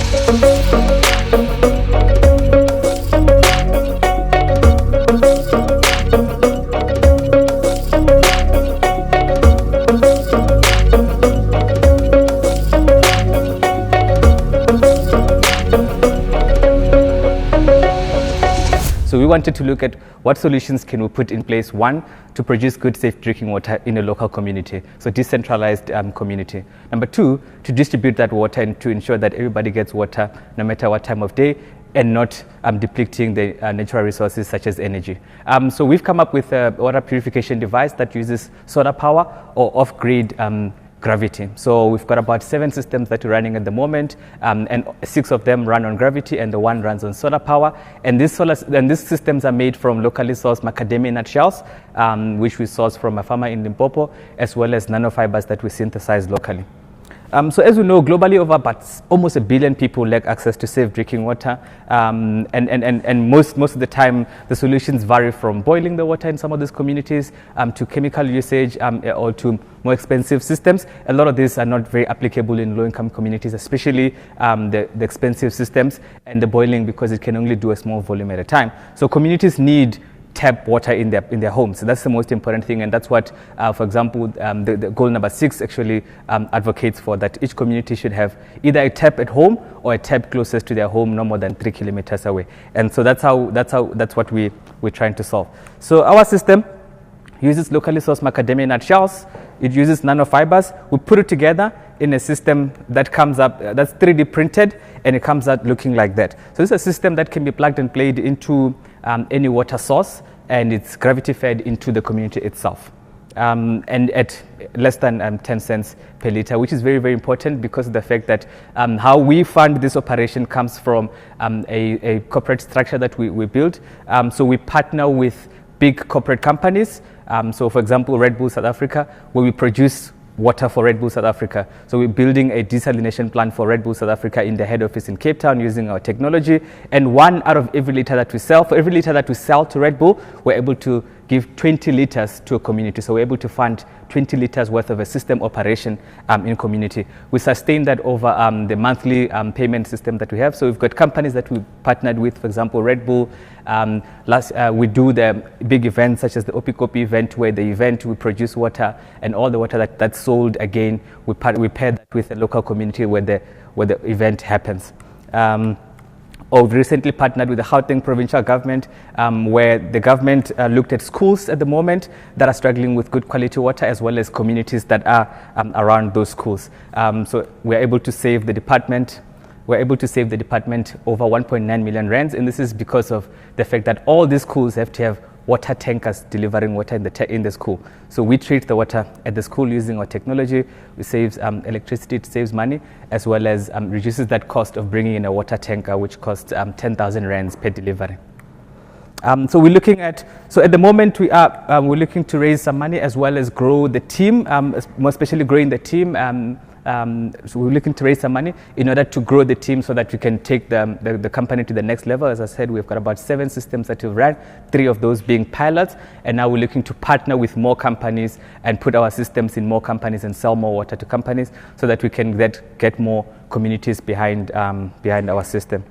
So we wanted to look at what solutions can we put in place, one, to produce good, safe drinking water in a local community, so decentralized community. Number two, to distribute that water and to ensure that everybody gets water no matter what time of day and not depleting the natural resources such as energy. So we've come up with a water purification device that uses solar power or off-grid gravity. So we've got about 7 systems that are running at the moment, and 6 of them run on gravity and the 1 runs on solar power. And these systems are made from locally sourced macadamia nut shells, which we source from a farmer in Limpopo, as well as nanofibers that we synthesize locally. So as we know, globally over about almost 1 billion people lack access to safe drinking water, and most of the time the solutions vary from boiling the water in some of these communities to chemical usage or to more expensive systems. A lot of these are not very applicable in low-income communities, especially the expensive systems and the boiling, because it can only do a small volume at a time. So communities need tap water in their homes. So that's the most important thing, and that's what, for example, the goal number 6 actually advocates for, that each community should have either a tap at home or a tap closest to their home, no more than 3 kilometers away. And so that's what we're trying to solve. So our system uses locally sourced macadamia nut shells. It uses nanofibers. We put it together in a system that comes up, that's 3D printed, and it comes out looking like that. So this is a system that can be plugged and played into any water source, and it's gravity fed into the community itself. And at less than 10 cents per liter, which is very, very important because of the fact that how we fund this operation comes from a corporate structure that we built. So we partner with big corporate companies. So for example, Red Bull South Africa, where we produce water for Red Bull South Africa. So we're building a desalination plant for Red Bull South Africa in the head office in Cape Town using our technology. And 1 out of every liter that we sell, for every liter that we sell to Red Bull, we're able to give 20 liters to a community. So we're able to fund 20 liters worth of a system operation in community. We sustain that over the monthly payment system that we have. So we've got companies that we partnered with, for example, Red Bull. We do the big events such as the Opikopi event, where the event we produce water, and all the water that's sold, again, we pair that with a local community where the event happens. We've recently partnered with the Gauteng provincial government, where the government looked at schools at the moment that are struggling with good quality water, as well as communities that are around those schools. So we're able to save the department. We're able to save the department over 1.9 million rands, and this is because of the fact that all these schools have to have water tankers delivering water in the school. So we treat the water at the school using our technology. It saves electricity, it saves money, as well as reduces that cost of bringing in a water tanker, which costs 10,000 rands per delivery. So we're looking at, so at the moment we're looking to raise some money as well as grow the team, more especially growing the team. So we're looking to raise some money in order to grow the team so that we can take the company to the next level. As I said, we've got about 7 systems that we've run, 3 of those being pilots, and now we're looking to partner with more companies and put our systems in more companies and sell more water to companies so that we can get more communities behind our system.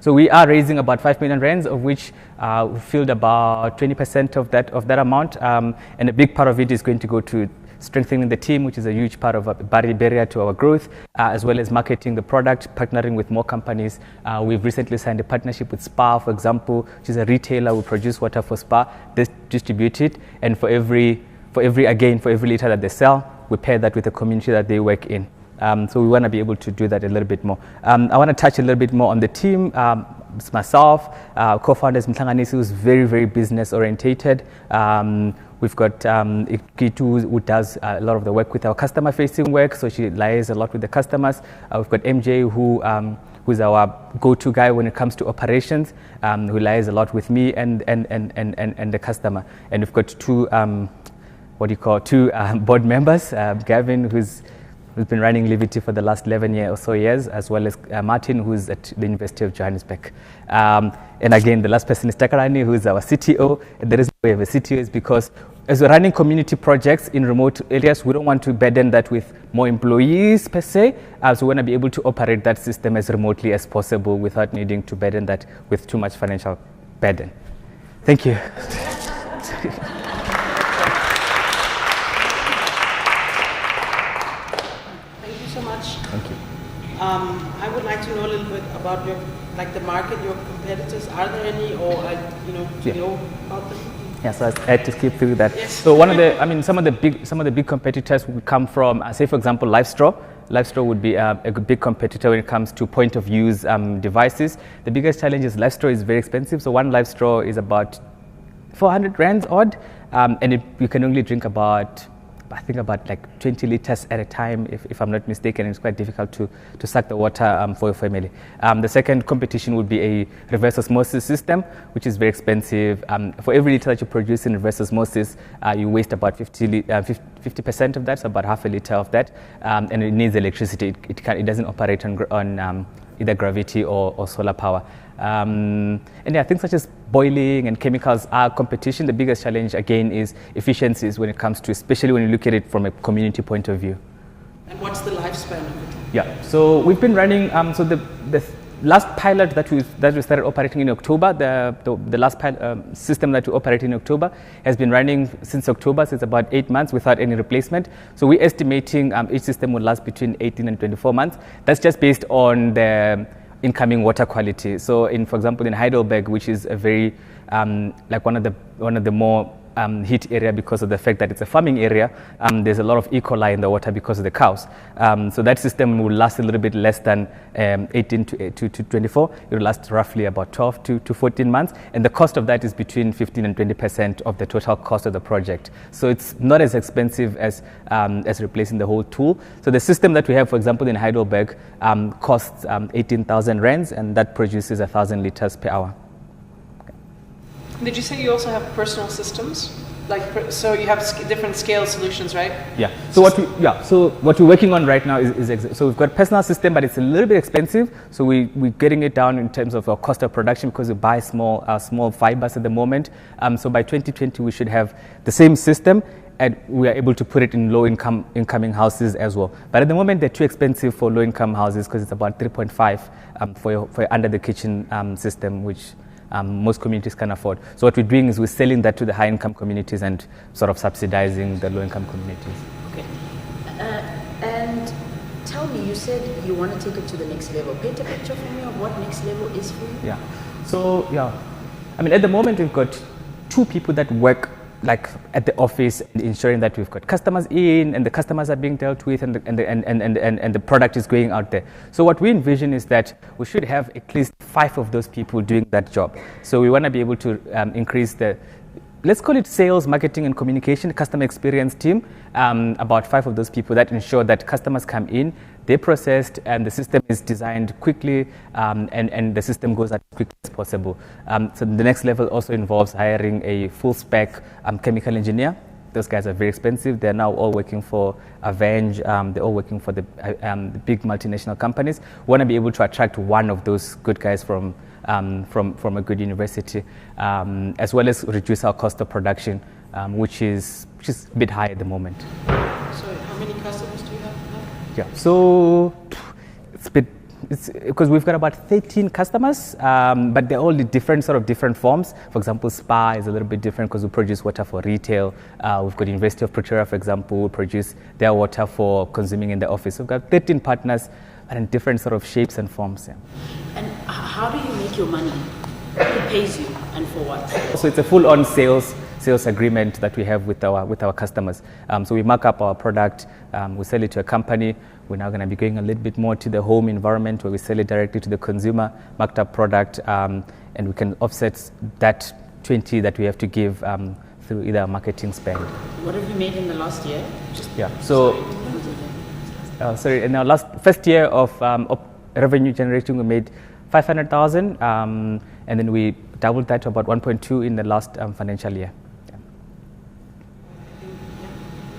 So we are raising about 5 million rands, of which we filled about 20% of that amount, and a big part of it is going to go to strengthening the team, which is a huge part of a barrier to our growth, as well as marketing the product, partnering with more companies. We've recently signed a partnership with Spa, for example, which is a retailer. We produce water for Spa, they distribute it, and for every liter that they sell, we pair that with the community that they work in. So we want to be able to do that a little bit more. I want to touch a little bit more on the team. It's myself, co-founders Mhlanganisi, who's very, very business orientated. We've got Kitu, who does a lot of the work with our customer-facing work, so she liaises a lot with the customers. We've got MJ, who's our go-to guy when it comes to operations, who liaises a lot with me and the customer. And we've got two board members, Gavin, who's been running Livity for the last 11 or so years, as well as Martin, who's at the University of Johannesburg. And again, the last person is Takarani, who's our CTO. And the reason we have a CTO is because as we're running community projects in remote areas, we don't want to burden that with more employees per se, so we want to be able to operate that system as remotely as possible without needing to burden that with too much financial burden. Thank you. Thank you so much. Thank you. I would like to know a little bit about your, like the market, your competitors. Are there any, or do you know about them? Yeah, so I had to skip through that. Yes. So one of the, some of the big competitors would come from, say for example, LiveStraw. LiveStraw would be a big competitor when it comes to point of use devices. The biggest challenge is LiveStraw is very expensive. So one LiveStraw is about 400 rands odd, and you can only drink about, I think about like 20 liters at a time, if I'm not mistaken. It's quite difficult to suck the water for your family. The second competition would be a reverse osmosis system, which is very expensive. For every liter that you produce in reverse osmosis, you waste about 50% of that, so about half a liter of that, and it needs electricity. It doesn't operate on either gravity or solar power. And yeah, things such as boiling and chemicals are competition. The biggest challenge, again, is efficiencies when it comes to, especially when you look at it from a community point of view. And what's the lifespan of it? Yeah, so we've been running, so the last pilot that we started operating in October, the last system that we operated in October has been running since October, so it's about 8 months without any replacement. So we're estimating each system will last between 18 and 24 months. That's just based on the incoming water quality. So for example, in Heidelberg, which is a very, like one of the more heat area because of the fact that it's a farming area, there's a lot of E. coli in the water because of the cows. So that system will last a little bit less than 18 to 24. It will last roughly about 12 to 14 months. And the cost of that is between 15 and 20% of the total cost of the project. So it's not as expensive as replacing the whole tool. So the system that we have, for example, in Heidelberg, costs 18,000 rands, and that produces 1,000 liters per hour. Did you say you also have personal systems? So you have different scale solutions, right? Yeah. So what we're working on right now is so we've got a personal system, but it's a little bit expensive. So we're getting it down in terms of our cost of production because we buy small fibers at the moment. So by 2020 we should have the same system, and we are able to put it in incoming houses as well. But at the moment they're too expensive for low income houses because it's about 3.5 for your under the kitchen system, which most communities can afford. So what we're doing is we're selling that to the high-income communities and sort of subsidizing the low-income communities. Okay. And tell me, you said you want to take it to the next level. Paint a picture for me of what next level is for you. Yeah. So, I mean, at the moment we've got 2 people that work like at the office, and ensuring that we've got customers in and the customers are being dealt with and the product is going out there. So what we envision is that we should have at least 5 of those people doing that job. So we want to be able to increase the, let's call it sales, marketing and communication, customer experience team, about 5 of those people that ensure that customers come in, they're processed, and the system is designed quickly, and the system goes as quickly as possible. So the next level also involves hiring a full spec chemical engineer. Those guys are very expensive. They're now all working for Avenge. They're all working for the big multinational companies. We want to be able to attract one of those good guys from a good university, as well as reduce our cost of production, which is a bit high at the moment. So how many customers do you have now? Yeah, so it's because we've got about 13 customers, but they're all different forms. For example, Spa is a little bit different because we produce water for retail. We've got University of Pretoria, for example, who produce their water for consuming in the office. We've got 13 partners and in different sort of shapes and forms. Yeah. And how do you make your money? Who pays you and for what? So it's a full-on sales agreement that we have with our customers. So we mark up our product, we sell it to a company. We're now going to be going a little bit more to the home environment where we sell it directly to the consumer, marked up product, and we can offset that 20 that we have to give through either marketing spend. What have you made in the last year? In our first year of revenue generating, we made 500,000, and then we doubled that to about 1.2 in the last financial year.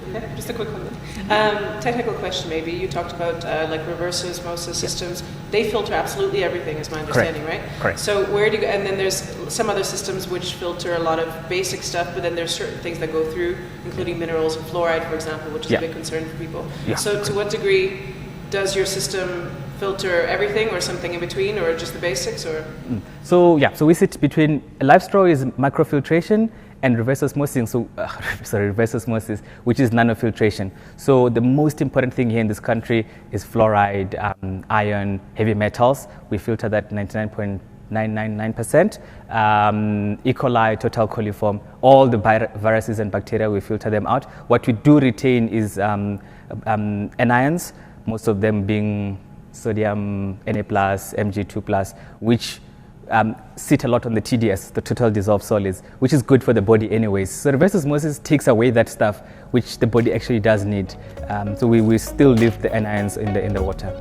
Okay, just a quick one. Technical question maybe. You talked about like reverse osmosis systems. They filter absolutely everything, is my understanding, right? Correct. So where do you go? And then there's some other systems which filter a lot of basic stuff, but then there's certain things that go through, including minerals and fluoride, for example, which is a big concern for people. Yeah. So to what degree does your system filter everything, or something in between, or just the basics, or? So we sit between. Live straw is microfiltration, and reverse osmosis, reverse osmosis, which is nanofiltration. So the most important thing here in this country is fluoride, iron, heavy metals. We filter that 99.999%. E. coli, total coliform, all the viruses and bacteria, we filter them out. What we do retain is anions, most of them being sodium Na+, Mg2+, which sit a lot on the TDS, the total dissolved solids, which is good for the body anyways. So reverse osmosis takes away that stuff which the body actually does need. So we still leave the anions in the water.